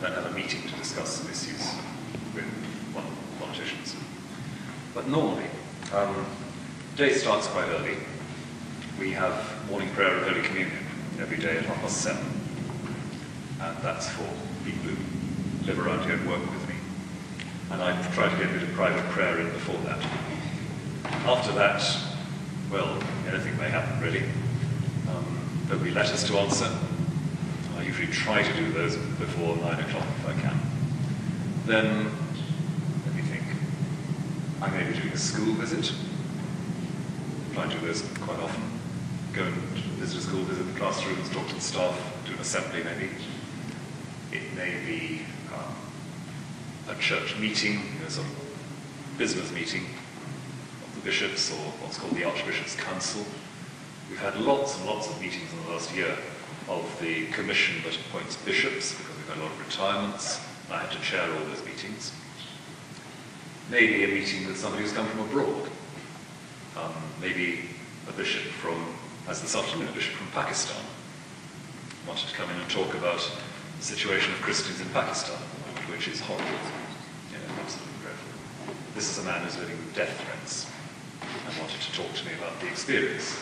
then have a meeting to discuss some issues with politicians. But normally, day starts quite early. We have morning prayer and Holy Communion every day at 7:30. And that's for people who live around here and work with me. And I try to get a bit of private prayer in before that. After that, well, anything may happen really. There'll be letters to answer. I usually try to do those before 9 o'clock if I can. Then, let me think, I may be doing a school visit. I try to do those quite often. Go and visit a school, visit the classrooms, talk to the staff, do an assembly maybe. It may be a church meeting, sort of business meeting of the bishops, or what's called the Archbishop's Council. We've had lots and lots of meetings in the last year of the commission that appoints bishops, because we've had a lot of retirements. I had to chair all those meetings. Maybe a meeting with somebody who's come from abroad. Maybe a bishop from, as this afternoon, a bishop from Pakistan wanted to come in and talk about the situation of Christians in Pakistan, which is horrible, absolutely dreadful. This is a man who's living with death threats and wanted to talk to me about the experience,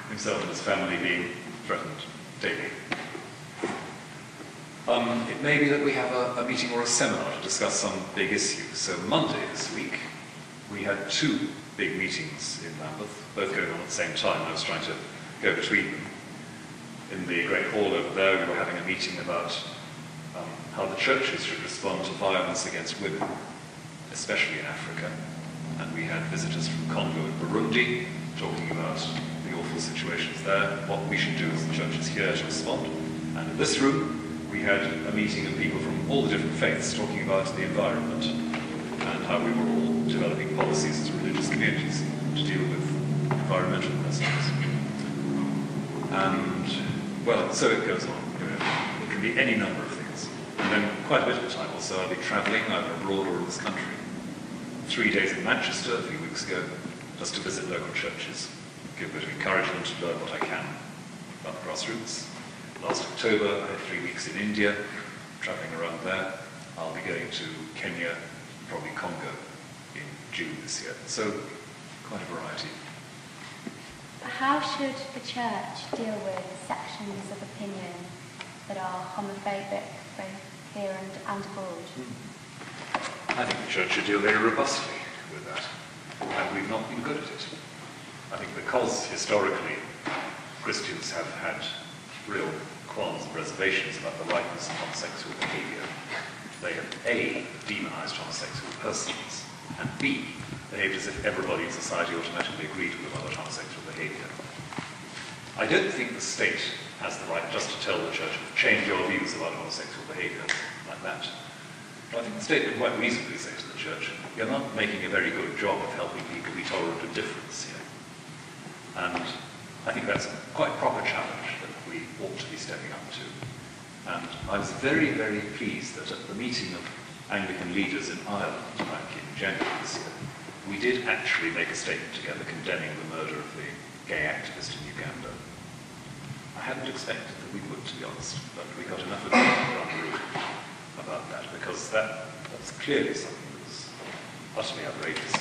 himself and his family being threatened daily. It may be that we have a meeting or a seminar to discuss some big issues. So Monday this week, we had 2 big meetings in Lambeth, both going on at the same time. I was trying to go between them. In the great hall over there, we were having a meeting about how the churches should respond to violence against women, especially in Africa. And we had visitors from Congo and Burundi talking about the awful situations there, what we should do as the churches here to respond. And in this room, we had a meeting of people from all the different faiths talking about the environment and how we were all developing policies as religious communities to deal with environmental questions. And, well, so it goes on. It can be any number of things. And then quite a bit of the time also I'll be travelling either abroad or in this country. 3 days in Manchester a few weeks ago, just to visit local churches, give a bit of encouragement to learn what I can about the grassroots. Last October, I had 3 weeks in India, travelling around there. I'll be going to Kenya, probably Congo, in June this year. So, quite a variety. How should the church deal with sections of opinion that are homophobic, both here and abroad? I think the church should deal very robustly with that, and we've not been good at it. I think because, historically, Christians have had real qualms and reservations about the rightness of homosexual behaviour. They have A, demonised homosexual persons, and B, behaved as if everybody in society automatically agreed with about homosexual behaviour. I don't think the state has the right just to tell the church, change your views about homosexual behaviour, like that. But I think the state can quite reasonably say to the church, you're not making a very good job of helping people be tolerant of difference here. And I think that's a quite proper challenge that we ought to be stepping up to. And I was very, very pleased that at the meeting of Anglican leaders in Ireland back in January this year, we did actually make a statement together condemning the murder of the gay activist in Uganda. I hadn't expected that we would, to be honest, but we got enough agreement around the room about that, because that was clearly something that was utterly outrageous.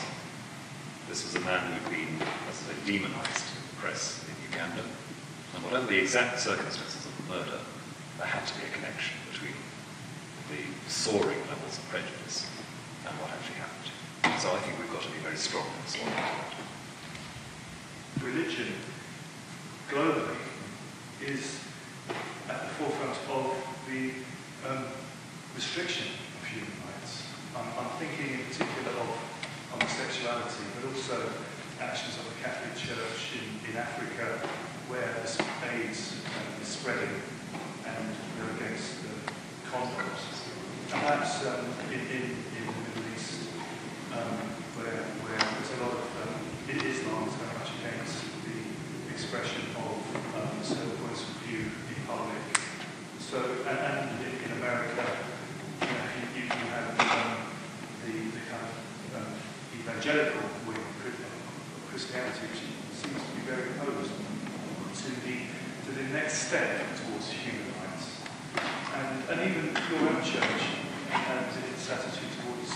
This was a man who'd been, as I say, demonised in the press in Uganda, and whatever the exact circumstances of the murder, there had to be a connection between the soaring levels of prejudice and what actually happened. So I think we've got to be very strong in responding to that. Religion, globally, is at the forefront of the restriction of human rights. I'm thinking in particular of homosexuality, but also actions of the Catholic Church in Africa, where AIDS is spreading, and they're against the condoms. Perhaps in the Middle East, where there's a lot of Islam is very much against the expression of certain points of view in public. So, and in America, your own church and its attitude towards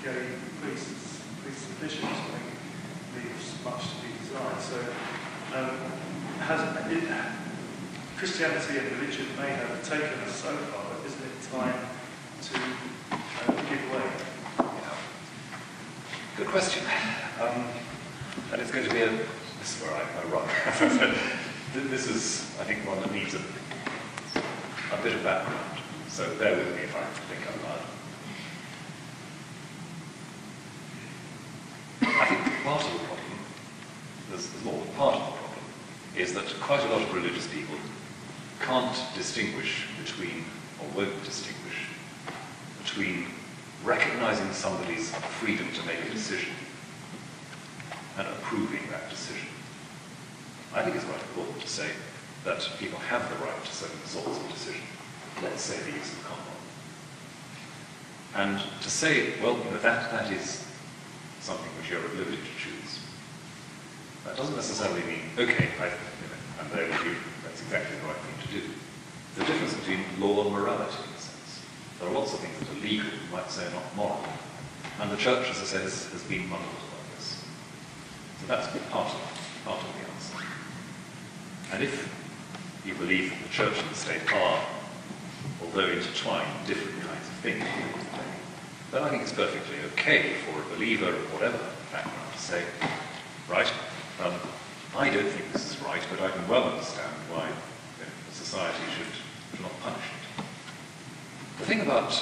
gay priests and bishops, I think, leaves much to be desired. So, Christianity and religion may have taken us so far, but isn't it time to give way? Yeah. Good question. And it's going to be this is where I run. This is, I think, one that needs a bit of background. So bear with me if I think out loud. I think part of the problem, there's more than part of the problem, is that quite a lot of religious people can't distinguish between, or won't distinguish, between recognizing somebody's freedom to make a decision and approving that decision. I think it's quite important to say that people have the right to certain sorts of decision. Let's say the use of the condom. And to say, well, that is something which you're at liberty to choose. That doesn't necessarily mean, okay, I'm there with you, that's exactly the right thing to do. The difference between law and morality, in a sense. There are lots of things that are legal, you might say, not moral. And the church, as I said, has been muddled about this. So that's part of the answer. And if you believe that the church and the state are, although intertwined, different kinds of things, then I think it's perfectly okay for a believer of whatever background to say, right, I don't think this is right, but I can well understand why the society should not punish it. The thing about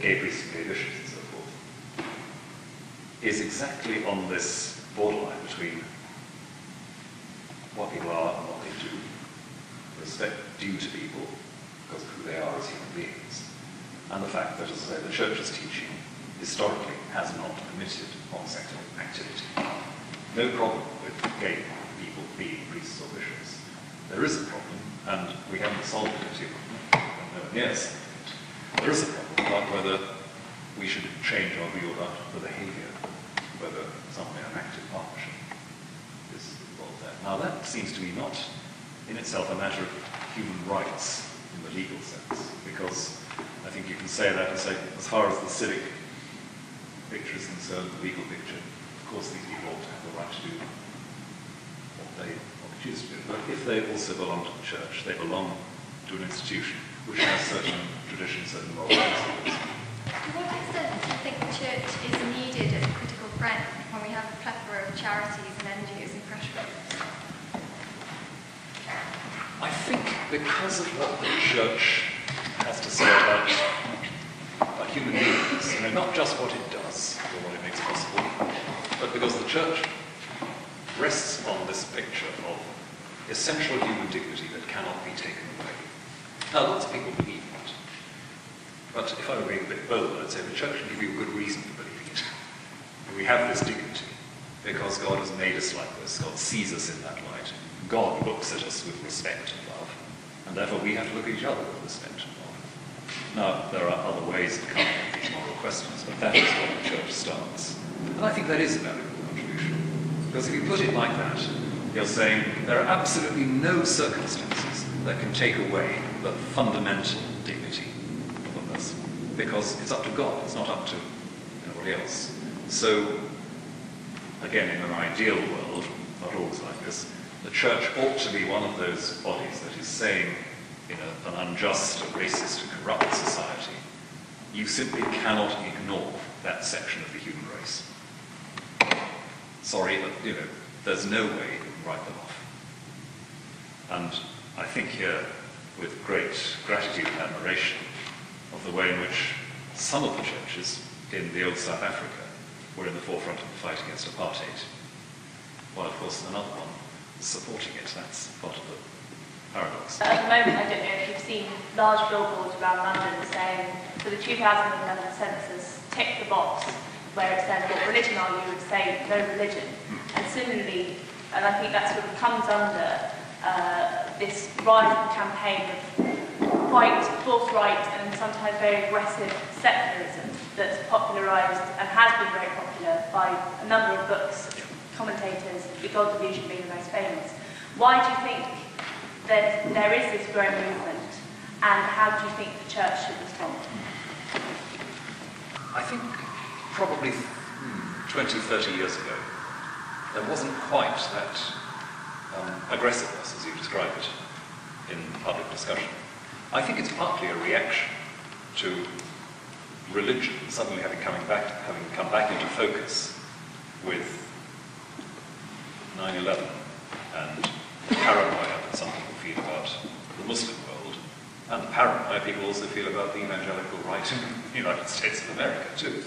gay priests and gay bishops and so forth is exactly on this borderline between what people are and what they do, respect due to people because of who they are as human beings, and the fact that, as I say, the Church's teaching historically has not permitted homosexual activity. No problem with gay people being priests or bishops. There is a problem, and we haven't solved it yet. No one near solved it. There is a problem about whether we should change our view about the behaviour, whether some way an active partnership is involved there. Now that seems to me not in itself a matter of human rights in the legal sense, because I think you can say that and say, as far as the civic picture is concerned, the legal picture, of course these people ought to have the right to do what they choose to do. But if they also belong to the church, they belong to an institution which has certain traditions, certain moral principles. To what extent do you think the church is needed as a critical friend when we have a plethora of charities and NGOs and pressure groups? I think because of what the church has to say about human beings, not just what it does or what it makes possible, but because the church rests on this picture of essential human dignity that cannot be taken away. Now, lots of people believe that. But if I were being a bit bold, I'd say the church can give you a good reason for believing it. We have this dignity because God has made us like this. God sees us in that light. God looks at us with respect and love. And therefore we have to look at each other with respect and love. Now, there are other ways of coming at these moral questions, but that is where the church starts. And I think that is a valuable contribution. Because if you put it like that, you're saying there are absolutely no circumstances that can take away the fundamental dignity of a person. Because it's up to God, it's not up to anybody else. So, again, in an ideal world, not always like this, the church ought to be one of those bodies that is saying, in an unjust, racist, and corrupt society, you simply cannot ignore that section of the human race. Sorry, but there's no way you can write them off. And I think here, with great gratitude and admiration, of the way in which some of the churches in the old South Africa were in the forefront of the fight against apartheid, while of course another one is supporting it. That's part of the paradox. At the moment, I don't know if you've seen large billboards around London saying, for the 2011 census, tick the box where it says what religion are you, would say no religion. And similarly, and I think that sort of comes under this rising campaign of quite forthright and sometimes very aggressive secularism that's popularised and has been very popular by a number of books, commentators, The God Delusion being the most famous. Why do you think that there is this growing movement And how do you think the church should respond? I think probably 20, 30 years ago, there wasn't quite that aggressiveness, as you describe it, in public discussion. I think it's partly a reaction to religion suddenly having come back into focus with 9/11 and the paranoia that some people feel about the Muslim world, and the paranoia people also feel about the evangelical right in the United States of America too.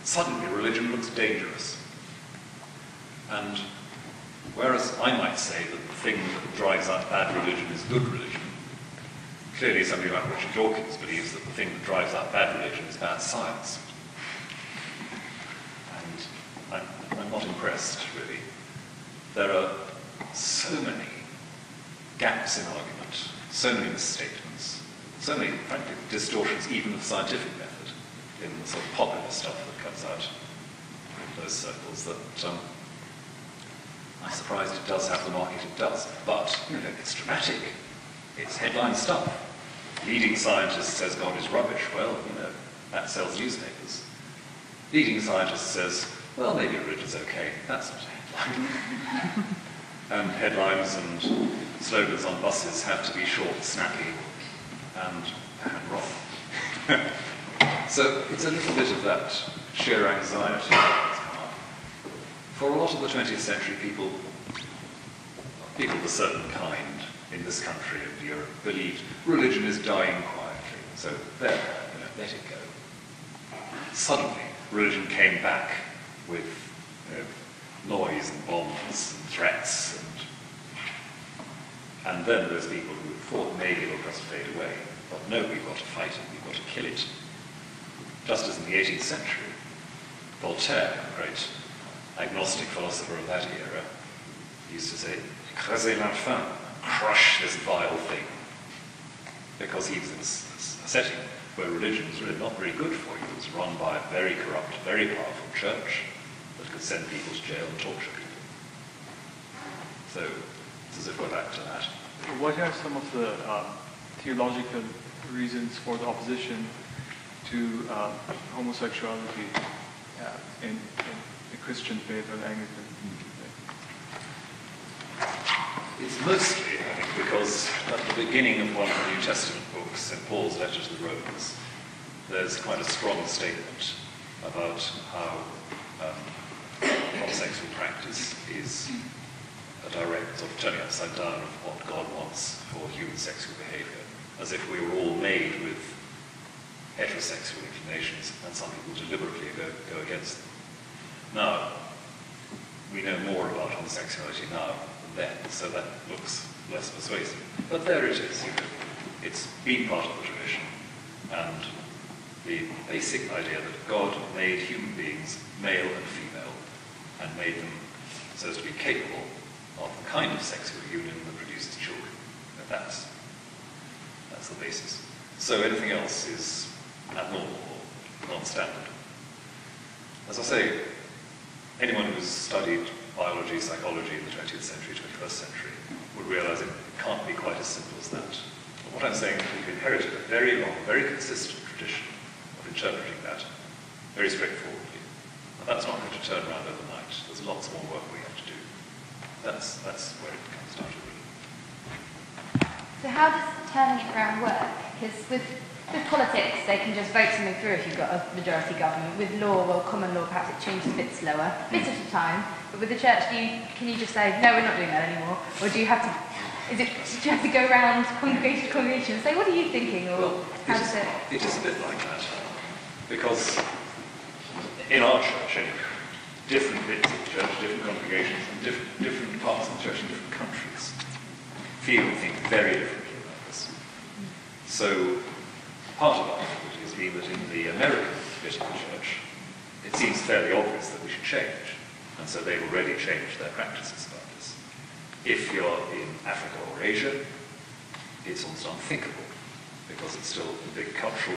Suddenly religion looks dangerous. And whereas I might say that the thing that drives out bad religion is good religion, clearly somebody like Richard Dawkins believes that the thing that drives out bad religion is bad science. And I'm not impressed, really. There are so many gaps in argument, so many misstatements, so many, frankly, distortions even of the scientific method in the sort of popular stuff that comes out in those circles that I'm surprised it does have the market it does. But, it's dramatic. It's headline stuff. Leading scientist says God is rubbish. Well, that sells newspapers. Leading scientist says, well, maybe religion's okay. That's not a headline. And headlines and slogans on buses have to be short, snappy, and wrong. So it's a little bit of that sheer anxiety that's come up. For a lot of the 20th century, people of a certain kind in this country and Europe believed religion is dying quietly. So there, let it go. Suddenly, religion came back with noise and bombs and threats, and then there's people who thought maybe it'll just fade away. But no, we've got to fight it, we've got to kill it. Just as in the 18th century, Voltaire, a great agnostic philosopher of that era, used to say, "Écrasez l'infâme," crush this vile thing. Because he was in a setting where religion was really not very good for you. It was run by a very corrupt, very powerful church that could send people to jail and torture people. So it's as if we're back to that. What are some of the theological reasons for the opposition to homosexuality in the Christian faith or the Anglican faith? It's mostly, I think, because at the beginning of one of the New Testament books, St. Paul's letter to the Romans, there's quite a strong statement about how homosexual practice is a direct sort of turning upside down of what God wants for human sexual behavior, as if we were all made with heterosexual inclinations and some people deliberately go against them. Now, we know more about homosexuality now than then, so that looks less persuasive. But there it is. It's been part of the tradition, and the basic idea that God made human beings male and female, and made them so as to be capable of the kind of sexual union that produces children. And that's the basis. So anything else is abnormal or non-standard. As I say, anyone who's studied biology, psychology in the 20th century, 21st century, would realize it can't be quite as simple as that. But what I'm saying is we've inherited a very long, very consistent tradition of interpreting that very straightforwardly. And that's not going to turn around overnight. There's lots more work we have to do. That's where it comes down to, really. So how does turning it around work? Because with politics, they can just vote something through if you've got a majority government. With law, well, common law, perhaps it changes a bit slower, bit at a time. But with the church, can you just say, no, we're not doing that anymore? Or do you have to, do you have to go around congregation to congregation and say, what are you thinking? Or well, how does it? It is a bit like that. Because in our church, anyway, different bits of the church, different congregations, and different parts of the church in different countries feel and think very differently about this. So part of our difficulty has been that in the American bit of the church, it seems fairly obvious that we should change. And so they've already changed their practices about this. If you're in Africa or Asia, it's almost unthinkable, because it's still a big cultural